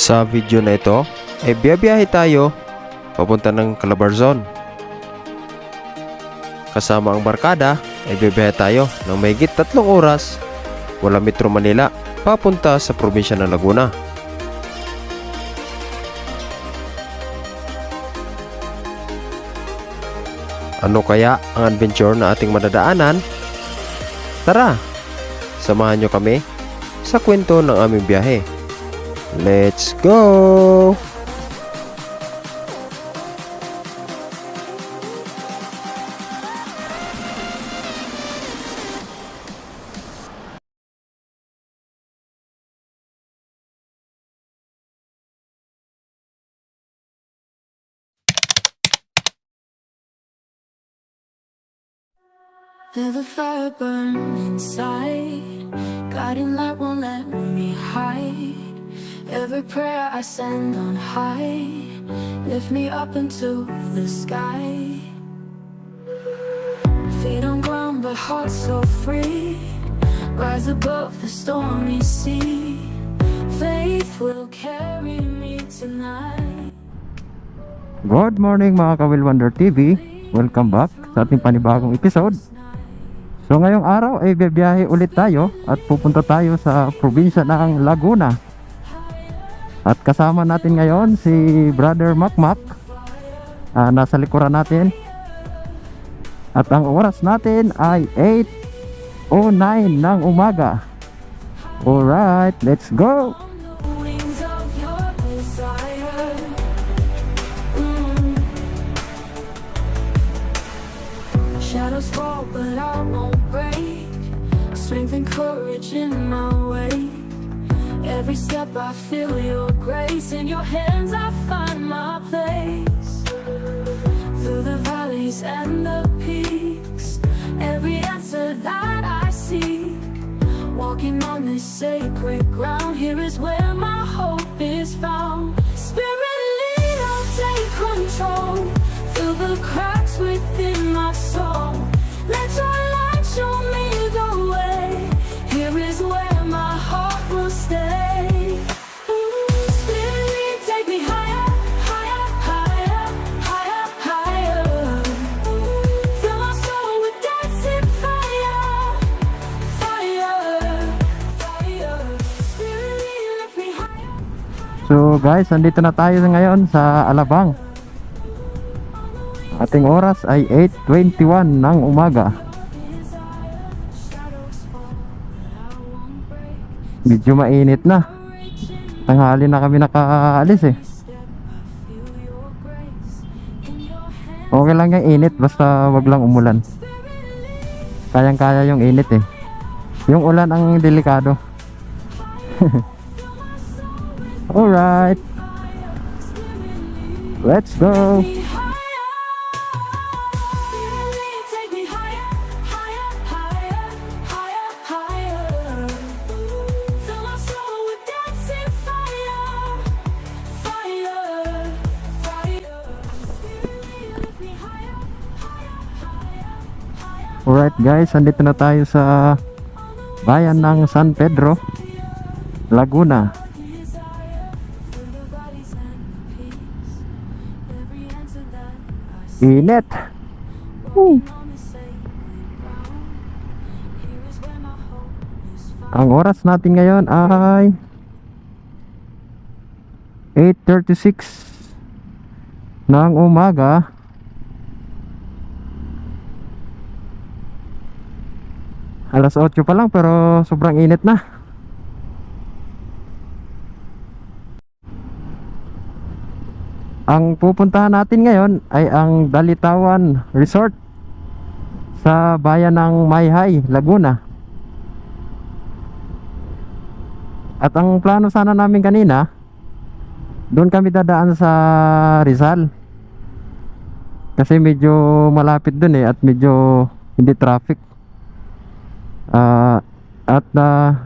Sa video na ito ay biyabiyahe tayo papunta ng Calabarzon. Kasama ang barkada ay biyabiyahe tayo ng mahigit 3 oras mula Metro Manila papunta sa probinsya ng Laguna. Ano kaya ang adventure na ating madadaanan? Tara, samahan nyo kami sa kwento ng aming biyahe. Let's go! Feel the fire burn inside, guiding light won't let me hide. Every prayer I send on high, lift me up into the sky. Feet on ground but heart so free, rise above the stormy sea. Faith will carry me tonight. Good morning mga Ka-Will Wonder TV. Welcome back sa ating panibagong episode. So ngayong araw ay bibiyahe ulit tayo at pupunta tayo sa probinsya ng Laguna. At kasama natin ngayon si Brother Makmak, nasa likuran natin. At ang oras natin ay 8:09 ng umaga. Alright, let's go! Wings of your desire. Shadows fall but I won't break. Strength and courage in my way. Every step I feel your grace. In your hands I find my place. Through the valleys and the peaks, every answer that I seek. Walking on this sacred ground, here is where my hope is found. Spirit lead, I'll take control. Fill the cracks within my soul. Let your light show me the way. Here is where my heart will stay. Spirit lead, take me higher, higher, higher, higher, higher. Fill my soul with dancing fire, fire, fire. Spirit lead, lift me higher. So guys, andito na tayo ngayon sa Alabang. Ating oras ay 8:21 ng umaga. Medyo mainit na. Tanghali na kami nakaalis eh. Okay lang yung init, basta wag lang umulan. Kayang-kaya yung init eh. Yung ulan ang delikado. Alright, let's go. Take me higher, higher, higher, higher, higher. Fill my soul with dancing fire, fire, fire. Lift me higher, higher, higher, higher. Alright guys, andito na tayo sa bayan ng San Pedro, Laguna. Init. Ang oras natin ngayon ay 8:36 ng umaga. Alas 8 pa lang pero sobrang init na. Ang pupuntahan natin ngayon ay ang Dalitawan Resort sa bayan ng Mayhay, Laguna. At ang plano sana namin kanina, doon kami dadaan sa Rizal. Kasi medyo malapit doon eh at medyo hindi traffic.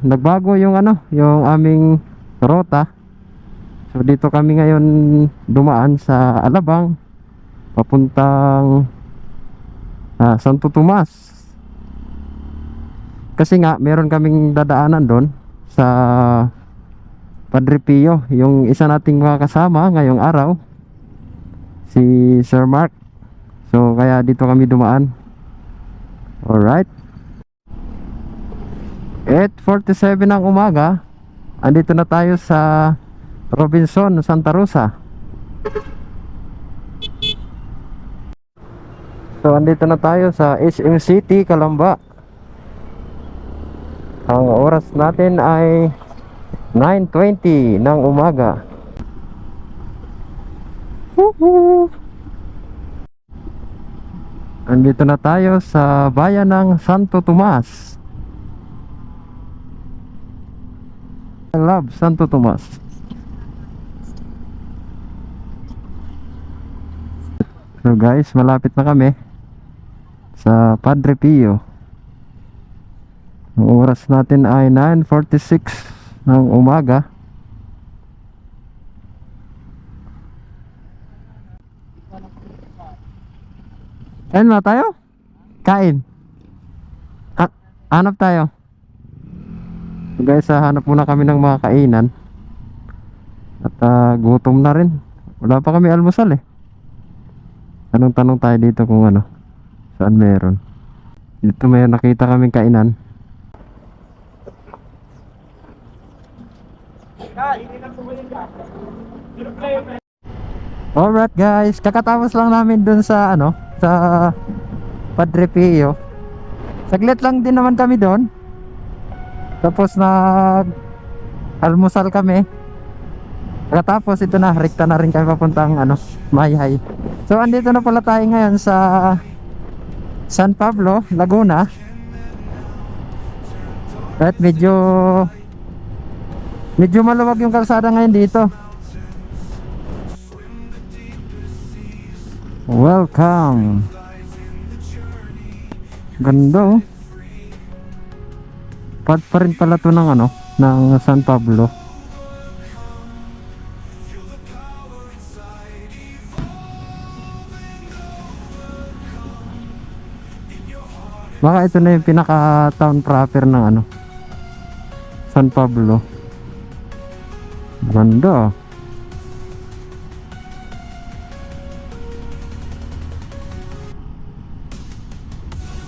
Nagbago yung yung aming rota. So dito kami ngayon dumaan sa Alabang papuntang Santo Tomas. Kasi nga meron kaming dadaanan doon sa Padre Pio, yung isa nating mga kasama ngayong araw, si Sir Mark. So kaya dito kami dumaan. Alright, 8:47 ng umaga. Andito na tayo sa Robinson, Santa Rosa. So andito na tayo sa SM City, Calamba. Ang oras natin ay 9:20 ng umaga. Woohoo! Andito na tayo sa bayan ng Santo Tomas. I love Santo Tomas. So guys, malapit na kami sa Padre Pio. Ang oras natin ay 9:46 ng umaga. Kain na tayo? Kain. Hanap tayo. So guys, hanap muna kami ng mga kainan. At gutom na rin. Wala pa kami almusal eh. Tanong-tanong tayo dito kung ano, saan meron. Dito may nakita kaming kainan. Alright guys, kakatapos lang namin dun sa ano, sa Padre Pio. Saglit lang din naman kami doon. Tapos nag almusal kami. Tapos ito na, rekta na rin kami papuntang ano, Mayhay. So andito na pala tayo ngayon sa San Pablo, Laguna. At medyo maluwag yung kalsada ngayon dito. Welcome. Ganda oh. Part pa rin pala to ng ano, ng San Pablo. Baka ito na yung pinaka town proper ng ano, San Pablo. Ganda.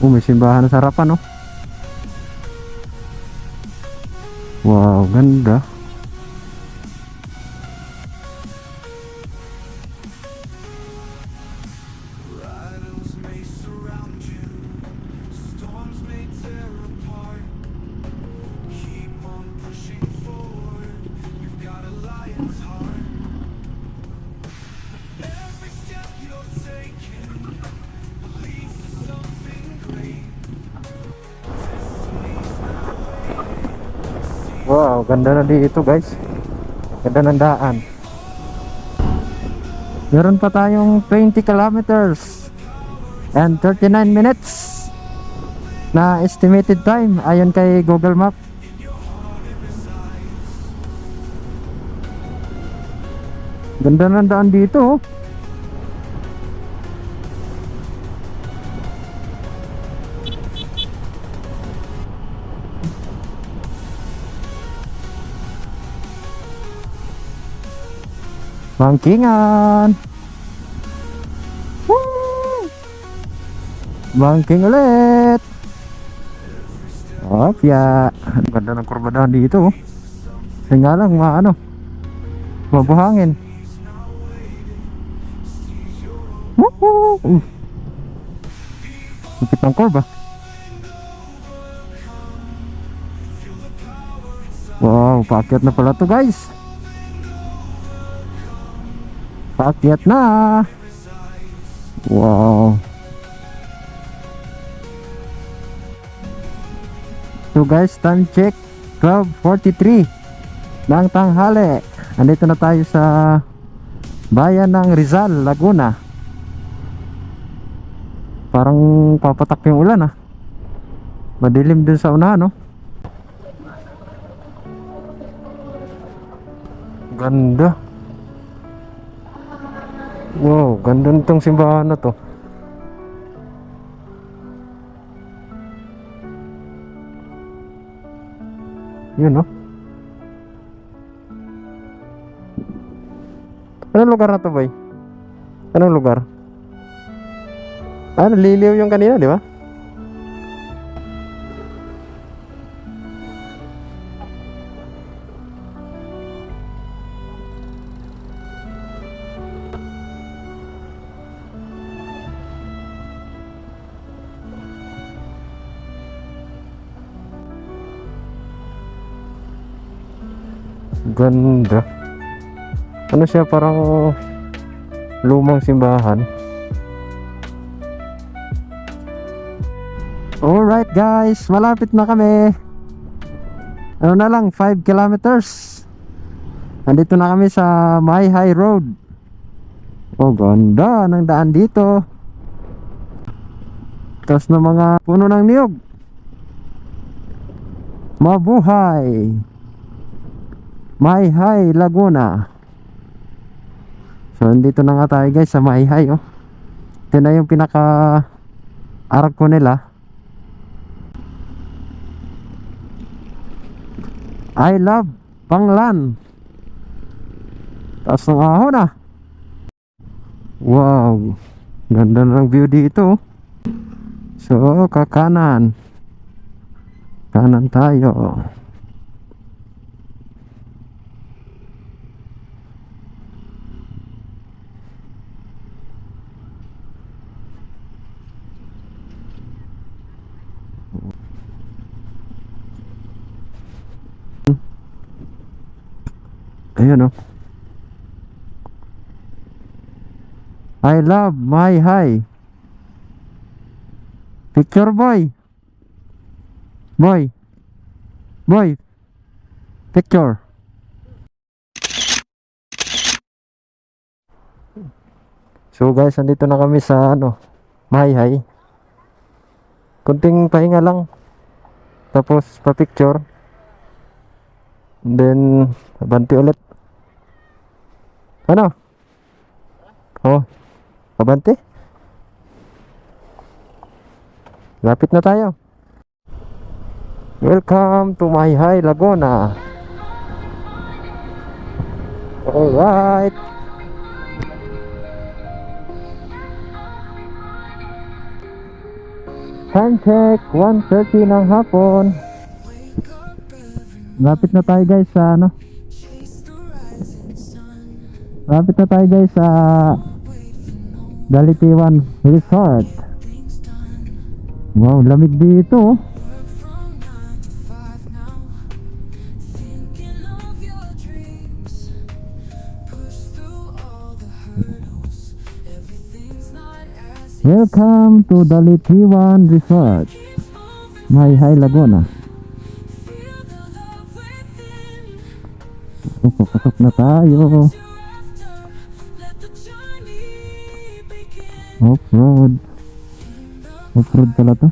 May simbahan sa harapan, no? Wow, ganda. Wow, ganda na dito guys. Ganda ng daan. Meron pa tayong 20 kilometers and 39 minutes na estimated time ayon kay Google Map. Ganda ng daan dito oh. Bangkingan. Woo! Bangking ulit. Opya. Ang ganda ng kurbadahan dito. Kaya nga lang maano, mabuhangin. Woohoo! Lupit ng kurba. Wow, paakyat na pala to guys. Paakyat na. Wow. So guys, time check 12:43 ng tanghali. Andito na tayo sa bayan ng Rizal, Laguna. Parang papatak yung ulan ah. Madilim dun sa unahan no. Ganda. Wow, ganda nitong simbahan na to. Yun no. Anong lugar na to, boy? Anong lugar? Ah, liliw yung kanina, di ba? Ganda. Ano siya, parang lumang simbahan. Alright guys, malapit na kami. Ano na lang, 5 kilometers. Nandito na kami sa Mayhay Road. Oh, ganda ng daan dito. Tapos ng mga puno ng niyog. Mabuhay Mayhay, Laguna. So, nandito na nga tayo guys sa Mayhay, oh. Ito na yung pinaka arko nila. I love Panglan. Taas ng ahon ah. Wow, ganda ng view dito. So, kakanan. Kanan tayo. Ayan, oh. I love Mayhay. Picture, boy. Boy. Boy. Picture. So guys, andito na kami sa Mayhay. Kunting pahinga lang. Tapos pa-picture. And then abanti ulit. Ano? Oh, abante. Lapit na tayo. Welcome to Mayhay, Laguna. Alright. Time check, 1:30 ng hapon. Lapit na tayo guys sa Lapit na tayo guys sa Dalitiwan Resort. Wow, lamig dito. Welcome to Dalitiwan Resort, Mayhay, Laguna. Papasok na tayo. Off-road. Off-road pala to.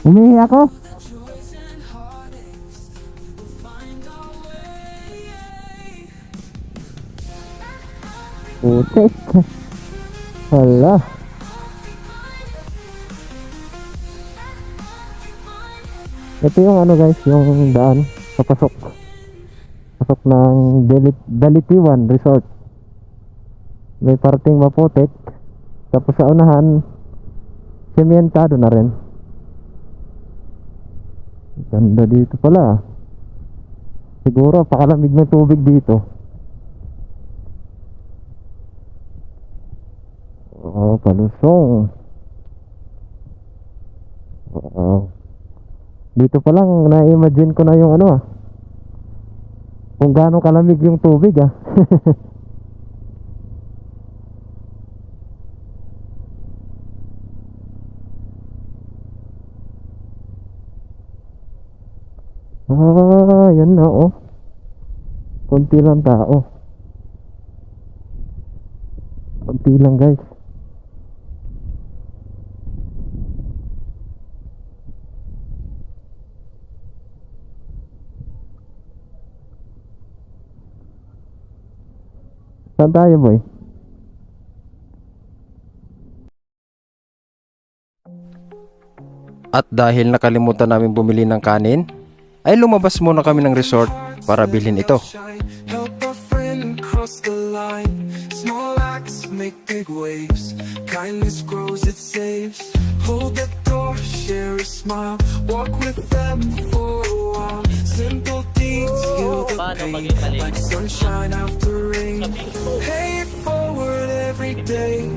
Umihi ako. Putik. Hala. Ito yung guys, yung daan papasok. Pasok ng Dalitiwan Resort. May parting maputik. Tapos sa unahan, sementado na rin. Ganda dito pala. Siguro pakalamig ng tubig dito. Oh, palusong. Wow. Dito pa lang na-imagine ko na yung kung gaano kalamig yung tubig ah. Ah, yan na oh. Konti lang tao. Konti lang guys. Saan tayo, boy? At dahil nakalimutan namin bumili ng kanin, ay lumabas muna kami ng resort para bilhin ito. Help a friend cross the line. Small acts make big waves. Kindness grows, it saves. Hold the door, share a smile. Walk with them for a while. Simple deeds heal the pain. Like sunshine after rain. Pay it forward every day.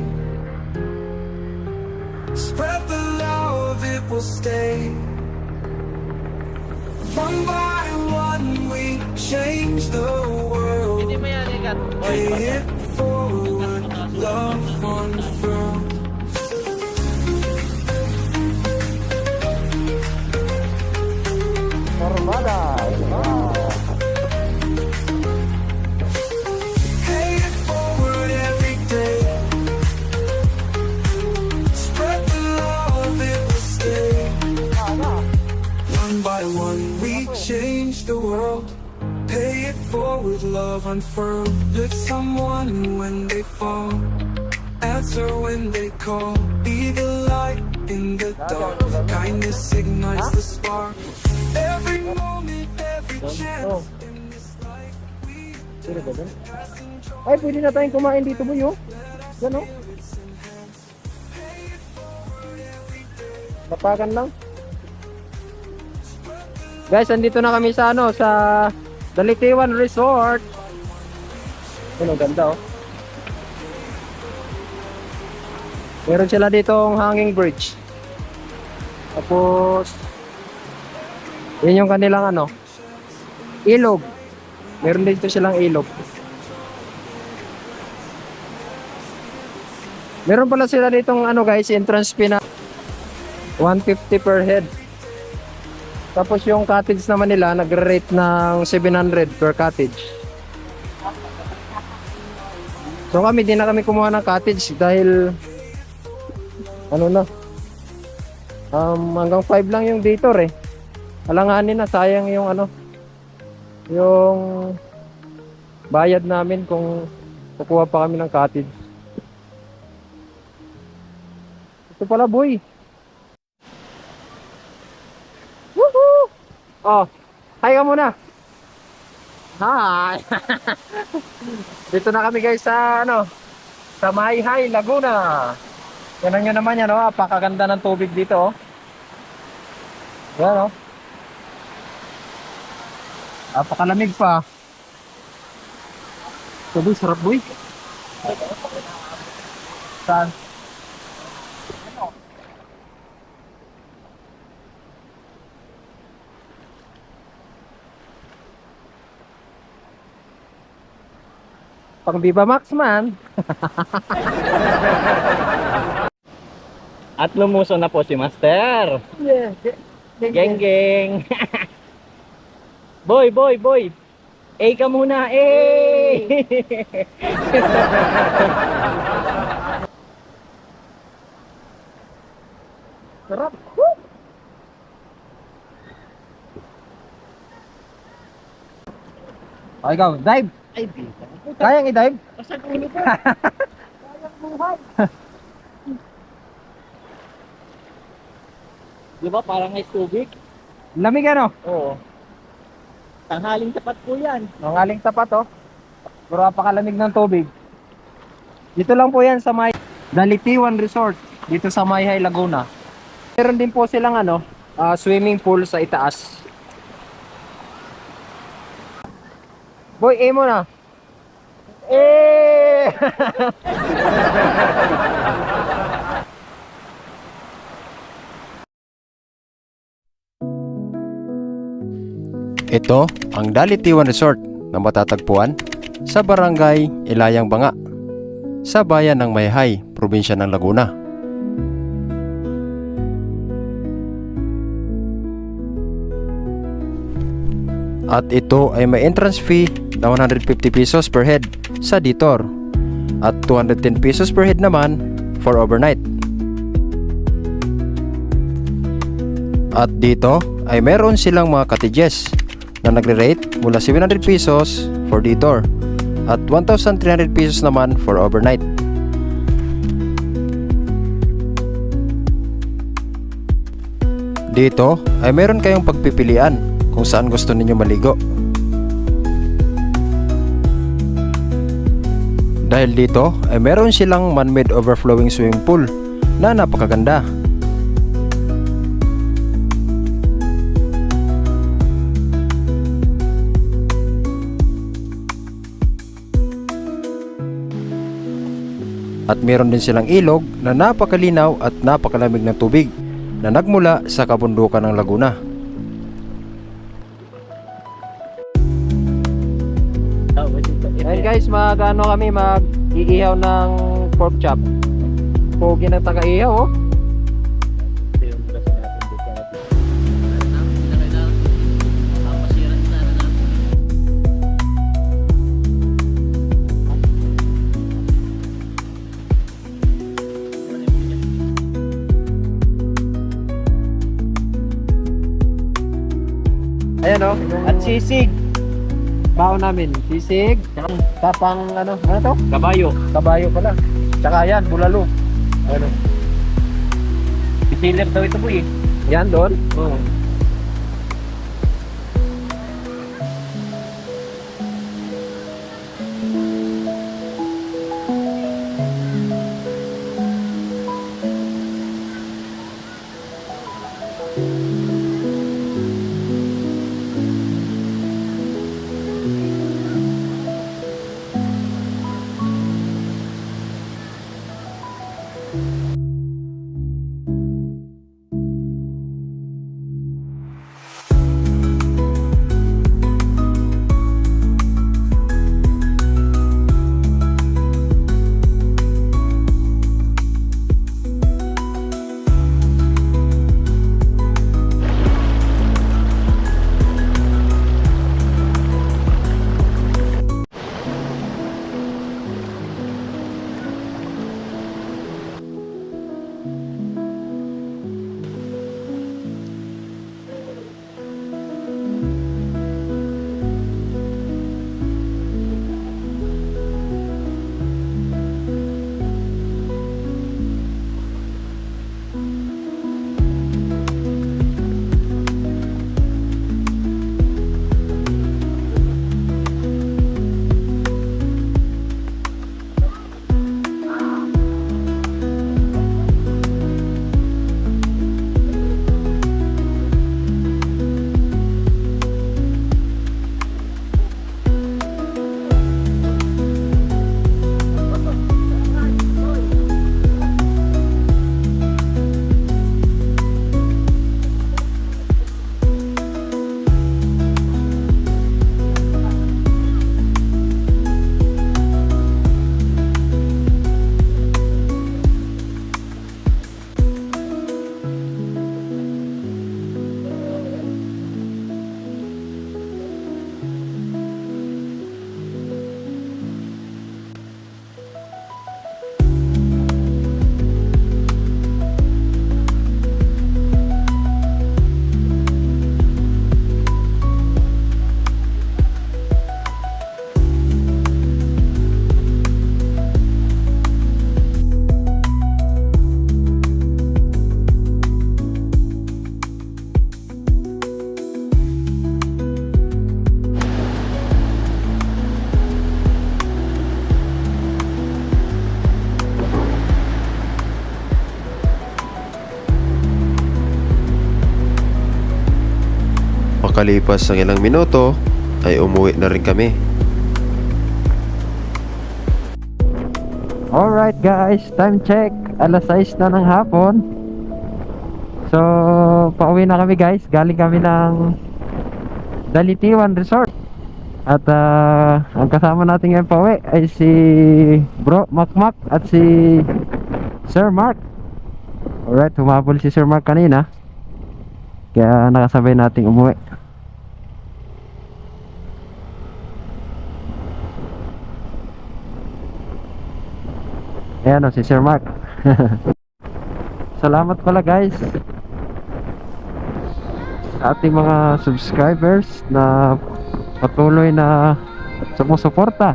Spread the love, it will stay. One by one we change the world. Pay it forward, love unfurled. Pay it forward every day. Spread the love, it will stay. One by one we change the world. Pay it forward, love unfurled. Lift someone when they fall. Answer when they call. Be the light in the dark. Kindness ignites the spark. Every moment, every chance in this life we Ay, pwede na tayong kumain dito, boy, oh. Yan, oh. Tapakan lang. Guys, andito na kami sa ano, sa Dalitiwan Resort. Ano, ganda, oh. Meron sila ditong hanging bridge. Tapos yun yung kanilang ano, ilog. Meron dito silang ilog. Meron pala sila ditong ano guys, entrance fee na 150 per head. Tapos yung cottage naman nila nagre-rate ng 700 per cottage. So kami din na kami kumuha ng cottage dahil ano na, hanggang 5 lang yung dator eh. Alanganin na, sayang yung ano, yung bayad namin kung kukuha pa kami ng cottage. Ito pala, boy. Woohoo! Oh, hi ka muna. Hi. Dito na kami guys sa ano, sa Mayhay, Laguna. Yan nyo naman yan, oh. Apakaganda ng tubig dito, oh. Yan, oh. Apakalamig pa. Ito, boy, sarap, boy. Saan? Pang Viva Max man. At lumuso na po si Master. Yeah. Geng geng. Boy, boy, boy. Ka muna. Sarap. O, ikaw, dive. Ay, di. Kayang i-dive? Pasag ulo ko. Kayang buhay. Di ba parang ice tubig? Lamig ano? Oo. Tanghaling tapat po yan. Nangaling tapat, oh. Puro apakalamig ng tubig. Dito lang po yan sa Dalitiwan Resort. Dito sa Mayhay, Laguna. Meron din po silang ano, swimming pool sa itaas. Boy, mo na. Ito ang Dalitiwan Resort na matatagpuan sa Barangay Ilayang Banga, sa bayan ng Mayhay, probinsya ng Laguna. At ito ay may entrance fee na 150 pesos per head sa Ditor at 210 pesos per head naman for overnight. At dito ay meron silang mga cottages na nagre-rate mula 700 pesos for Ditor at 1,300 pesos naman for overnight. Dito ay meron kayong pagpipilian kung saan gusto ninyo maligo. Dahil dito ay meron silang man-made overflowing swimming pool na napakaganda. At meron din silang ilog na napakalinaw at napakalamig ng tubig na nagmula sa kabundukan ng Laguna. Ayun guys, kami mag-iihaw ng pork chop. Pogi ng taga-ihaw oh. Ayan oh, at sisig. Baon namin, sisig, tapang ano to? Kabayo. Kabayo pala. Tsaka yan, bulalo. Ano? Bisiler daw ito po eh. Yan doon. Oo. Makalipas ang ilang minuto ay umuwi na rin kami. Alright guys, time check. Alas 6 na ng hapon. So, pauwi na kami guys. Galing kami ng Dalitiwan Resort. At ang kasama natin ngayon pauwi ay si Bro Makmak at si Sir Mark. Alright, humabol si Sir Mark kanina. Kaya nakasabay nating umuwi. Ayan o, si Sir Mark. Salamat pala guys sa ating mga subscribers na patuloy na sumusuporta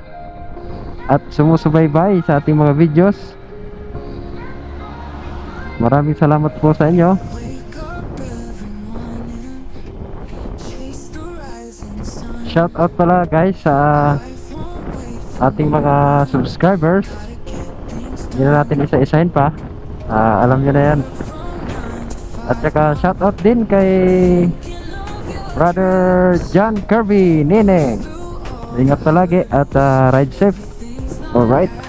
at sumusubaybay sa ating mga videos. Maraming salamat po sa inyo. Shout out pala guys sa ating mga subscribers. Hindi na natin isa-isahin pa. Alam nyo na yan. At saka shoutout din kay Brother John Kirby Nineng. Ingat palagi at ride safe. Alright.